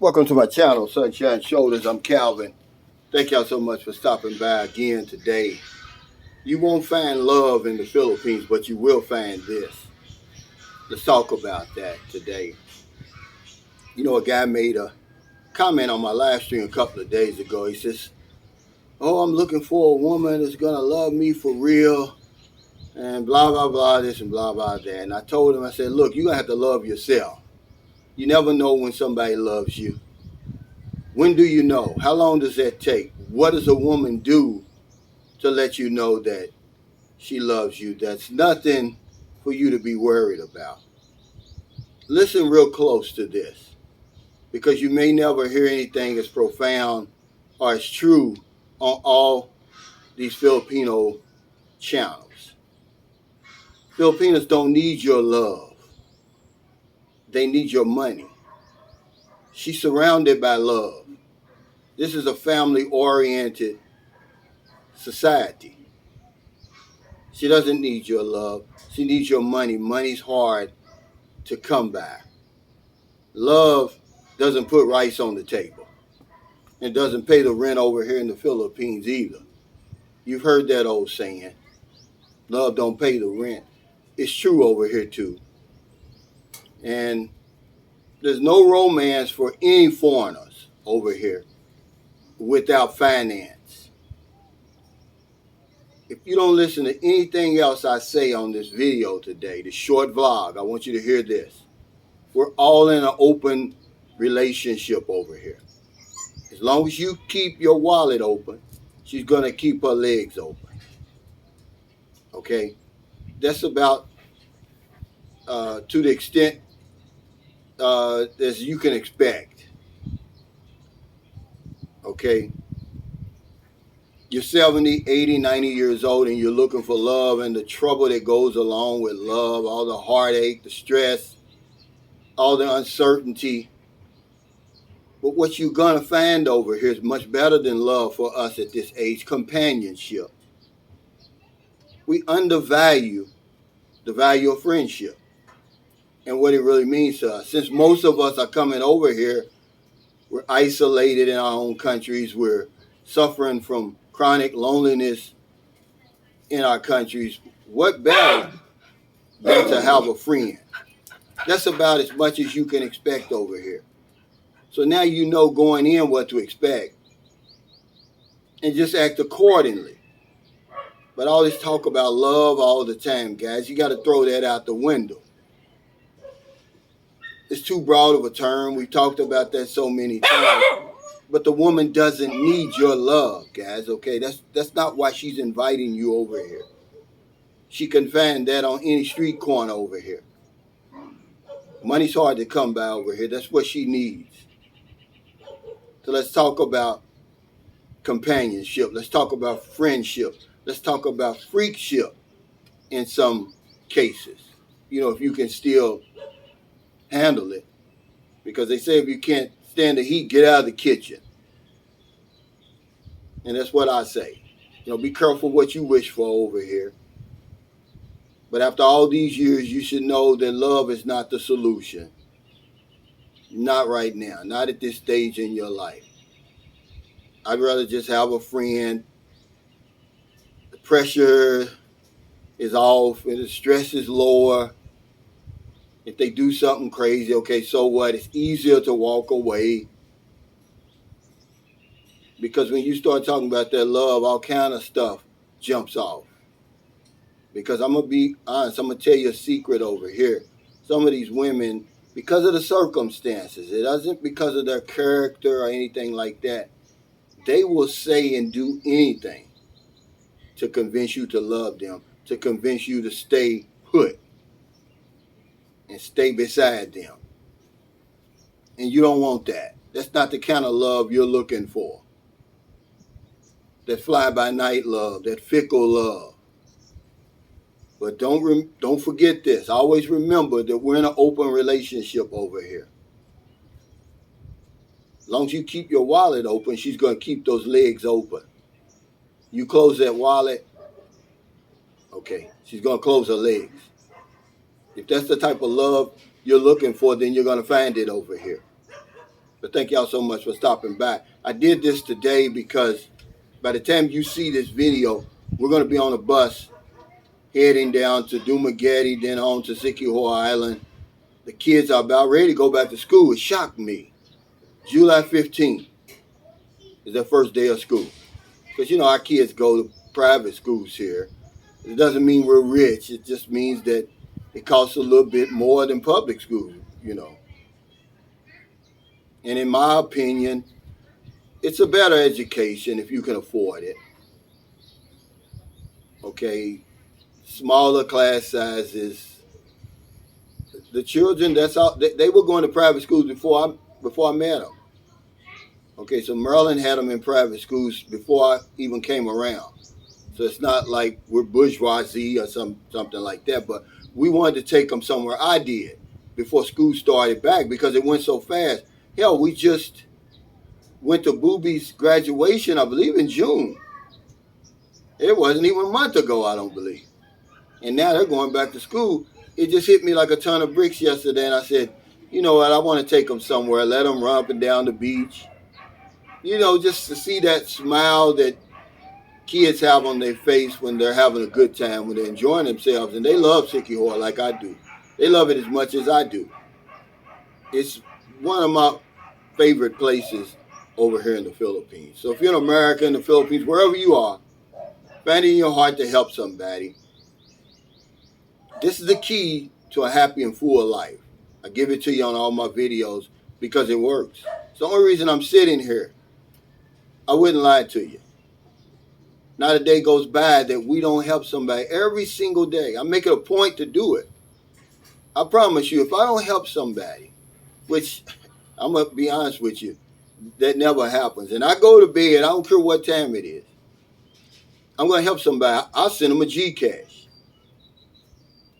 Welcome to my channel, Sunshine Shoulders. I'm Calvin. Thank y'all so much for stopping by again today. You won't find love in the Philippines, but you will find this. Let's talk about that today. You know, a guy made a comment on my live stream a couple of days ago. He says, "Oh, I'm looking for a woman that's going to love me for real and blah, blah, blah, this and blah, blah, that." And I told him, I said, look, you're going to have to love yourself. You never know when somebody loves you. When do you know? How long does that take? What does a woman do to let you know that she loves you? That's nothing for you to be worried about. Listen real close to this, because you may never hear anything as profound or as true on all these Filipino channels. Filipinos don't need your love. They need your money. She's surrounded by love. This is a family-oriented society. She doesn't need your love. She needs your money. Money's hard to come by. Love doesn't put rice on the table. It doesn't pay the rent over here in the Philippines either. You've heard that old saying, love don't pay the rent. It's true over here too. And there's no romance for any foreigners over here without finance. If you don't listen to anything else I say on this video today, the short vlog, I want you to hear this. We're all in an open relationship over here. As long as you keep your wallet open, she's going to keep her legs open. Okay? That's about to the extent as you can expect. Okay? You're 70, 80, 90 years old and you're looking for love and the trouble that goes along with love, all the heartache, the stress, all the uncertainty. But what you're going to find over here is much better than love for us at this age, companionship. We undervalue the value of friendship and what it really means to us. Since most of us are coming over here, we're isolated in our own countries. We're suffering from chronic loneliness in our countries. What better than to have a friend? That's about as much as you can expect over here. So now you know going in what to expect and just act accordingly. But all this talk about love all the time, guys, you got to throw that out the window. It's too broad of a term. We've talked about that so many times. But the woman doesn't need your love, guys, okay? That's not why she's inviting you over here. She can find that on any street corner over here. Money's hard to come by over here. That's what she needs. So let's talk about companionship. Let's talk about friendship. Let's talk about freakship in some cases. You know, if you can still handle it. Because they say if you can't stand the heat, get out of the kitchen. And that's what I say. You know, be careful what you wish for over here. But after all these years, you should know that love is not the solution. Not right now. Not at this stage in your life. I'd rather just have a friend. The pressure is off and the stress is lower. If they do something crazy, okay, so what? It's easier to walk away. Because when you start talking about that love, all kind of stuff jumps off. Because I'm going to be honest, I'm going to tell you a secret over here. Some of these women, because of the circumstances, it doesn't because of their character or anything like that, they will say and do anything to convince you to love them, to convince you to stay put and stay beside them. And you don't want that. That's not the kind of love you're looking for. That fly-by-night love, that fickle love. But don't forget this. Always remember that we're in an open relationship over here. As long as you keep your wallet open, she's going to keep those legs open. You close that wallet, okay, she's going to close her legs. If that's the type of love you're looking for, then you're going to find it over here. But thank y'all so much for stopping by. I did this today because by the time you see this video, we're going to be on a bus heading down to Dumaguete, then on to Siquijor Island. The kids are about ready to go back to school. It shocked me. July 15th is their first day of school. Because, you know, our kids go to private schools here. It doesn't mean we're rich. It just means that it costs a little bit more than public schools, you know. And in my opinion, it's a better education if you can afford it. Okay, smaller class sizes. The children, that's all. They were going to private schools before I met them. Okay, so Maryland had them in private schools before I even came around. So it's not like we're bourgeoisie or something like that. But we wanted to take them somewhere. I did before school started back because it went so fast. Hell, we just went to Booby's graduation, I believe, in June. It wasn't even a month ago, I don't believe. And now they're going back to school. It just hit me like a ton of bricks yesterday. And I said, you know what, I want to take them somewhere. Let them run up and down the beach. You know, just to see that smile that kids have on their face when they're having a good time, when they're enjoying themselves. And they love Siquijor like I do. They love it as much as I do. It's one of my favorite places over here in the Philippines. So if you're an American in the Philippines, wherever you are, find it in your heart to help somebody. This is the key to a happy and full life. I give it to you on all my videos because it works. It's the only reason I'm sitting here. I wouldn't lie to you. Not a day goes by that we don't help somebody. Every single day. I make it a point to do it. I promise you, if I don't help somebody, which I'm going to be honest with you, that never happens. And I go to bed, I don't care what time it is. I'm going to help somebody. I'll send them a Gcash.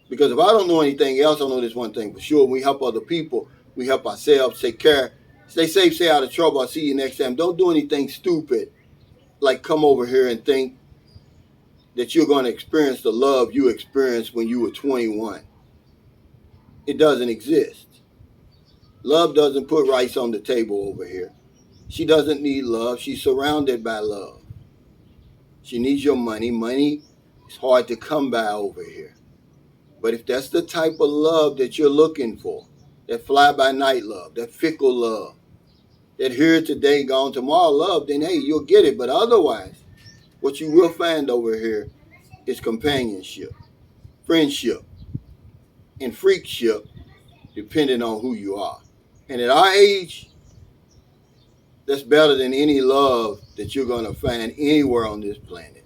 Because if I don't know anything else, I know this one thing for sure. When we help other people, we help ourselves, take care. Stay safe, stay out of trouble. I'll see you next time. Don't do anything stupid like come over here and think that you're going to experience the love you experienced when you were 21. It doesn't exist. Love doesn't put rice on the table over here. She doesn't need love. She's surrounded by love. She needs your money. Money is hard to come by over here. But if that's the type of love that you're looking for, that fly-by-night love, that fickle love, that here today, gone tomorrow love, then hey, you'll get it. But otherwise, what you will find over here is companionship, friendship, and freakship, depending on who you are. And at our age, that's better than any love that you're going to find anywhere on this planet.